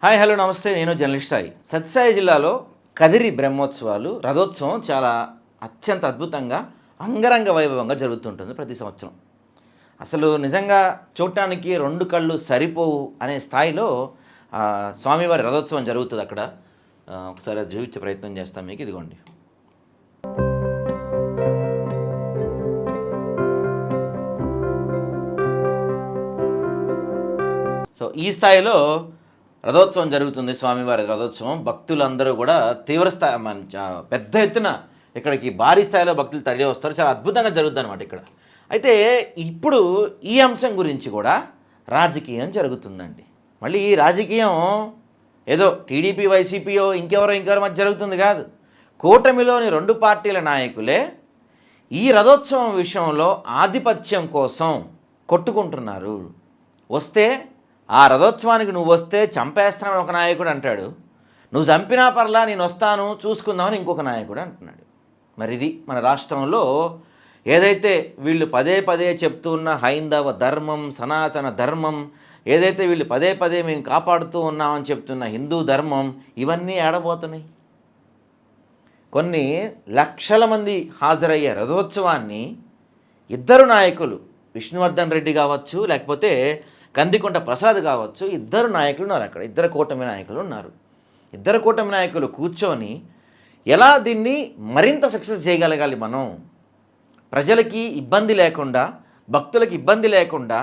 Hi hello నమస్తే, నేను journalist Sai. Sathya Sai జిల్లాలో కదిరి బ్రహ్మోత్సవాలు రథోత్సవం చాలా అత్యంత అద్భుతంగా అంగరంగ వైభవంగా జరుగుతుంటుంది ప్రతి సంవత్సరం. అసలు నిజంగా చూడటానికి రెండు కళ్ళు సరిపోవు అనే స్థాయిలో స్వామివారి రథోత్సవం జరుగుతుంది అక్కడ. ఒకసారి అది చూపించే ప్రయత్నం చేస్తాం మీకు. ఇదిగోండి, సో ఈ స్థాయిలో రథోత్సవం జరుగుతుంది. స్వామివారి రథోత్సవం భక్తులందరూ కూడా పెద్ద ఎత్తున ఇక్కడికి భారీ స్థాయిలో భక్తులు తరలి వస్తారు. చాలా అద్భుతంగా జరుగుతుంది అనమాట ఇక్కడ. అయితే ఇప్పుడు ఈ అంశం గురించి కూడా రాజకీయం జరుగుతుందండి. మళ్ళీ ఈ రాజకీయం ఏదో టీడీపీ వైసీపీయో ఇంకెవరో మధ్య జరుగుతుంది కాదు. కూటమిలోని రెండు పార్టీల నాయకులే ఈ రథోత్సవం విషయంలో ఆధిపత్యం కోసం కొట్టుకుంటున్నారు. వస్తే ఆ రథోత్సవానికి నువ్వు వస్తే చంపేస్తానని ఒక నాయకుడు అంటాడు, నువ్వు చంపినా పర్లా నేను వస్తాను చూసుకుందామని ఇంకొక నాయకుడు అంటున్నాడు. మరి ఇది మన రాష్ట్రంలో ఏదైతే వీళ్ళు పదే పదే చెప్తున్న హైందవ ధర్మం, సనాతన ధర్మం, ఏదైతే వీళ్ళు పదే పదే మేము కాపాడుతూ ఉన్నామని చెప్తున్న హిందూ ధర్మం, ఇవన్నీ ఏడబోతున్నాయి. కొన్ని లక్షల మంది హాజరయ్యే రథోత్సవాన్ని ఇద్దరు నాయకులు, విష్ణువర్ధన్ రెడ్డి కావచ్చు లేకపోతే కందికొండ ప్రసాద్ కావచ్చు, ఇద్దరు నాయకులు ఉన్నారు అక్కడ. ఇద్దరు కూటమి నాయకులు ఉన్నారు. ఇద్దరు కూటమి నాయకులు కూర్చొని ఎలా దీన్ని మరింత సక్సెస్ చేయగలగాలి, మనం ప్రజలకి ఇబ్బంది లేకుండా, భక్తులకి ఇబ్బంది లేకుండా,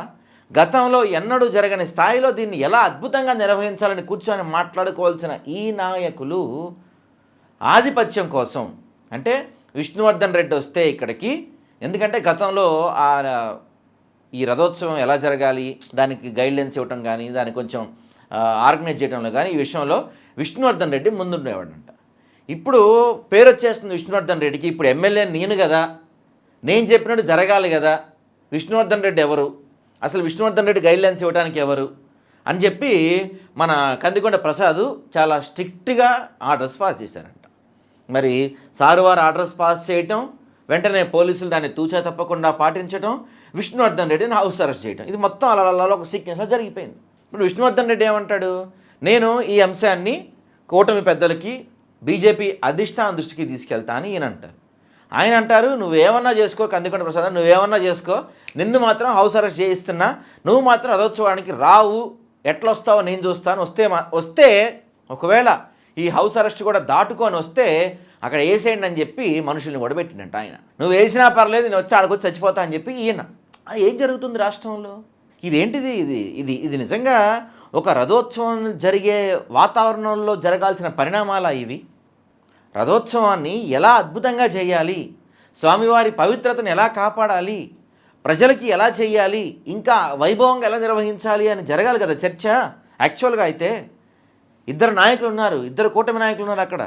గతంలో ఎన్నడూ జరగని స్థాయిలో దీన్ని ఎలా అద్భుతంగా నిర్వహించాలని కూర్చొని మాట్లాడుకోవాల్సిన ఈ నాయకులు ఆధిపత్యం కోసం, అంటే విష్ణువర్ధన్ రెడ్డి వస్తే ఇక్కడికి, ఎందుకంటే గతంలో ఈ రథోత్సవం ఎలా జరగాలి దానికి గైడ్లైన్స్ ఇవ్వటం కానీ, దాన్ని కొంచెం ఆర్గనైజ్ చేయడంలో కానీ ఈ విషయంలో విష్ణువర్ధన్ రెడ్డి ముందుండేవాడంట. ఇప్పుడు పేరు వచ్చేస్తుంది విష్ణువర్ధన్ రెడ్డికి. ఇప్పుడు ఎమ్మెల్యే నేను కదా, నేను చెప్పినట్టు జరగాలి కదా, విష్ణువర్ధన్ రెడ్డి ఎవరు, అసలు విష్ణువర్ధన్ రెడ్డి గైడ్లైన్స్ ఇవ్వడానికి ఎవరు అని చెప్పి మన కందికొండ ప్రసాద్ చాలా స్ట్రిక్ట్గా ఆర్డర్స్ పాస్ చేశారంట. మరి సారు వారు ఆర్డర్స్ పాస్ చేయటం, వెంటనే పోలీసులు దాన్ని తూచా తప్పకుండా పాటించడం, విష్ణువర్ధన్ రెడ్డిని హౌస్ అరెస్ట్ చేయడం, ఇది మొత్తం అలా ఒక సీక్వెన్స్లో జరిగిపోయింది. ఇప్పుడు విష్ణువర్ధన్ రెడ్డి ఏమంటాడు, నేను ఈ అంశాన్ని కూటమి పెద్దలకి బీజేపీ అధిష్టాన దృష్టికి తీసుకెళ్తా అని ఈయన అంటారు. ఆయన అంటారు, నువ్వేమన్నా చేసుకో కందికొండ ప్రసాద్, నువ్వేమన్నా చేసుకో, నిన్ను మాత్రం హౌస్ అరెస్ట్ చేయిస్తున్నా, నువ్వు మాత్రం రథోత్సవానికి రావు, ఎట్లా వస్తావో నేను చూస్తాను, వస్తే ఒకవేళ ఈ హౌస్ అరెస్ట్ కూడా దాటుకొని వస్తే అక్కడ వేసేయండి అని చెప్పి మనుషుల్ని కూడా పెట్టిండంట ఆయన. నువ్వు వేసినా పర్లేదు, నేను వచ్చి ఆడకొచ్చి చచ్చిపోతా అని చెప్పి ఈయన. ఏం జరుగుతుంది రాష్ట్రంలో? ఇదేంటిది? ఇది నిజంగా ఒక రథోత్సవం జరిగే వాతావరణంలో జరగాల్సిన పరిణామాలా ఇవి? రథోత్సవాన్ని ఎలా అద్భుతంగా చేయాలి, స్వామివారి పవిత్రతను ఎలా కాపాడాలి, ప్రజలకి ఎలా చేయాలి, ఇంకా వైభవంగా ఎలా నిర్వహించాలి అని జరగాలి కదా చర్చ. యాక్చువల్గా అయితే ఇద్దరు నాయకులు ఉన్నారు, ఇద్దరు కూటమి నాయకులు ఉన్నారు అక్కడ.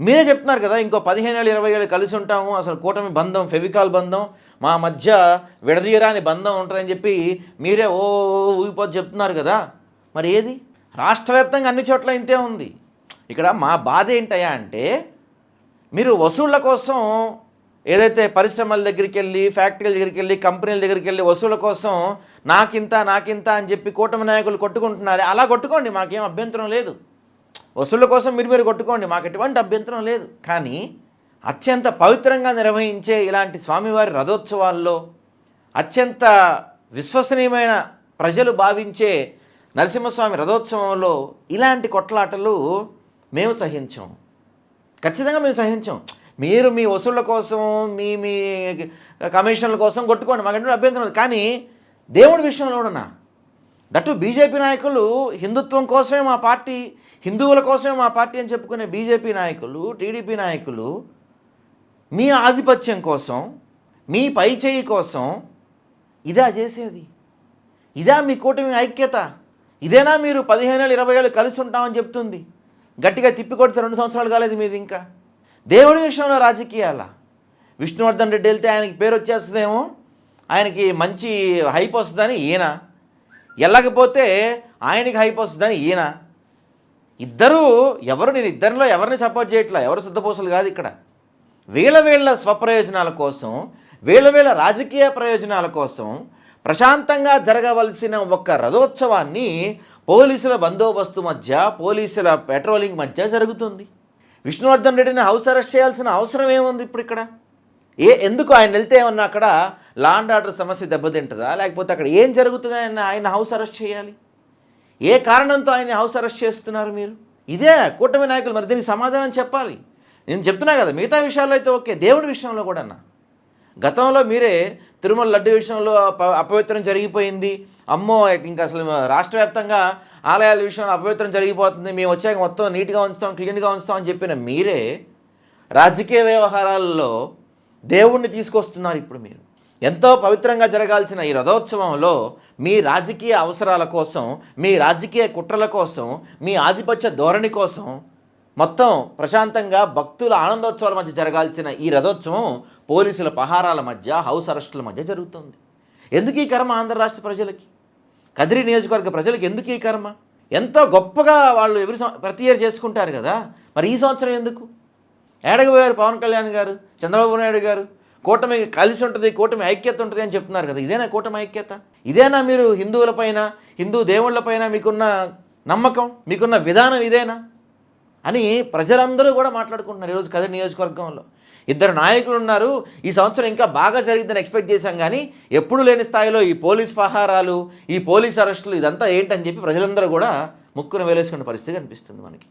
మీరే చెప్తున్నారు కదా, ఇంకో 15 ఏళ్ళు 20 ఏళ్ళు కలిసి ఉంటాము, అసలు కూటమి బంధం ఫెవికాల్ బంధం, మా మధ్య విడదీయరాని బంధం ఉంటుందని చెప్పి మీరే ఊగిపోతే చెప్తున్నారు కదా. మరి ఏది? రాష్ట్ర వ్యాప్తంగా అన్ని చోట్ల ఇంతే ఉంది. ఇక్కడ మా బాధ ఏంటయ్యా అంటే, మీరు వసూళ్ల కోసం ఏదైతే పరిశ్రమల దగ్గరికి వెళ్ళి, ఫ్యాక్టరీల దగ్గరికి వెళ్ళి, కంపెనీల దగ్గరికి వెళ్ళి వసూళ్ల కోసం నాకింత అని చెప్పి కూటమి నాయకులు కొట్టుకుంటున్నారు. అలా కొట్టుకోండి, మాకేం అభ్యంతరం లేదు. వసూళ్ల కోసం మీరు కొట్టుకోండి, మాకు ఎటువంటి అభ్యంతరం లేదు. కానీ అత్యంత పవిత్రంగా నిర్వహించే ఇలాంటి స్వామివారి రథోత్సవాల్లో, అత్యంత విశ్వసనీయమైన ప్రజలు భావించే నరసింహస్వామి రథోత్సవంలో ఇలాంటి కొట్లాటలు మేము సహించాం, ఖచ్చితంగా మేము సహించాం. మీరు మీ వసూళ్ల కోసం, మీ కమిషన్ల కోసం కొట్టుకోండి, మాకు ఎటువంటి అభ్యంతరం లేదు. కానీ దేవుడి విషయంలో కూడా దట్టు బీజేపీ నాయకులు హిందుత్వం కోసమే మా పార్టీ, హిందువుల కోసమే మా పార్టీ అని చెప్పుకునే బీజేపీ నాయకులు, టీడీపీ నాయకులు మీ ఆధిపత్యం కోసం, మీ పై చేయి కోసం ఇదా చేసేది? ఇదా మీ కూటమి ఐక్యత? ఇదేనా మీరు 15 ఏళ్ళు 20 ఏళ్ళు కలిసి ఉంటామని చెప్తుంది? గట్టిగా తిప్పికొడితే 2 సంవత్సరాలు కాలేదు మీది. ఇంకా దేవుడి విషయంలో రాజకీయాల. విష్ణువర్ధన్ రెడ్డి వెళ్తే ఆయనకి పేరు వచ్చేస్తుందేమో, ఆయనకి మంచి హైప్ వస్తుందని ఈయన, వెళ్ళకపోతే ఆయనకి హైప్ వస్తుందని ఈయన. ఇద్దరు ఎవరు, నేను ఇద్దరిలో ఎవరిని సపోర్ట్ చేయట్లా, ఎవరు సిద్ధపోసలు కాదు ఇక్కడ. వీళ్ళ స్వప్రయోజనాల కోసం, వీళ్ళ రాజకీయ ప్రయోజనాల కోసం ప్రశాంతంగా జరగవలసిన ఒక రథోత్సవాన్ని పోలీసుల బందోబస్తు మధ్య, పోలీసుల పెట్రోలింగ్ మధ్య జరుగుతుంది. విష్ణువర్ధన్ రెడ్డిని హౌస్ అరెస్ట్ చేయాల్సిన అవసరం ఏముంది ఇప్పుడు ఇక్కడ? ఎందుకు ఆయన వెళ్తే ఏమన్నా అక్కడ లా అండ్ ఆర్డర్ సమస్య దెబ్బతింటుందా, లేకపోతే అక్కడ ఏం జరుగుతుందా ఆయన హౌస్ అరెస్ట్ చేయాలి? ఏ కారణంతో ఆయన హౌస్ అరెస్ట్ చేస్తున్నారు మీరు? ఇదే కూటమి నాయకులు మరి దీనికి సమాధానం చెప్పాలి. నేను చెప్తున్నా కదా, మిగతా విషయాల్లో అయితే ఓకే, దేవుడి విషయంలో కూడా అన్న గతంలో మీరే తిరుమల లడ్డు విషయంలో అపవిత్రం జరిగిపోయింది, అమ్మో ఇంకా అసలు రాష్ట్ర వ్యాప్తంగా ఆలయాల విషయంలో అపవిత్రం జరిగిపోతుంది, మేము వచ్చాక మొత్తం నీట్గా ఉంచుతాం, క్లీన్గా ఉంచుతాం అని చెప్పిన మీరే రాజకీయ వ్యవహారాల్లో దేవుణ్ణి తీసుకొస్తున్నారు. ఇప్పుడు మీరు ఎంతో పవిత్రంగా జరగాల్సిన ఈ రథోత్సవంలో మీ రాజకీయ అవసరాల కోసం, మీ రాజకీయ కుట్రల కోసం, మీ ఆధిపత్య ధోరణి కోసం మొత్తం ప్రశాంతంగా భక్తుల ఆనందోత్సవాల మధ్య జరగాల్సిన ఈ రథోత్సవం పోలీసుల పహారాల మధ్య, హౌస్ అరెస్టుల మధ్య జరుగుతుంది. ఎందుకు ఈ కర్మ ఆంధ్ర రాష్ట్ర ప్రజలకి, కదిరి నియోజకవర్గ ప్రజలకి ఎందుకు ఈ కర్మ? ఎంతో గొప్పగా వాళ్ళు ప్రతి ఇయర్ చేసుకుంటారు కదా, మరి ఈ సంవత్సరం ఎందుకు? ఏడగపోయారు పవన్ కళ్యాణ్ గారు, చంద్రబాబు నాయుడు గారు, కూటమి కలిసి ఉంటుంది, కూటమి ఐక్యత ఉంటుంది అని చెప్తున్నారు కదా, ఇదేనా కూటమి ఐక్యత? ఇదేనా మీరు హిందువులపైన, హిందూ దేవుళ్ళపైన మీకున్న నమ్మకం, మీకున్న విధానం ఇదేనా అని ప్రజలందరూ కూడా మాట్లాడుకుంటున్నారు ఈరోజు కదిరి నియోజకవర్గంలో. ఇద్దరు నాయకులు ఉన్నారు, ఈ సంవత్సరం ఇంకా బాగా జరిగిందని ఎక్స్పెక్ట్ చేశాం, కానీ ఎప్పుడు లేని స్థాయిలో ఈ పోలీస్ పహారాలు, ఈ పోలీస్ అరెస్టులు ఇదంతా ఏంటని చెప్పి ప్రజలందరూ కూడా ముక్కును వేలేసుకునే పరిస్థితి కనిపిస్తుంది మనకి.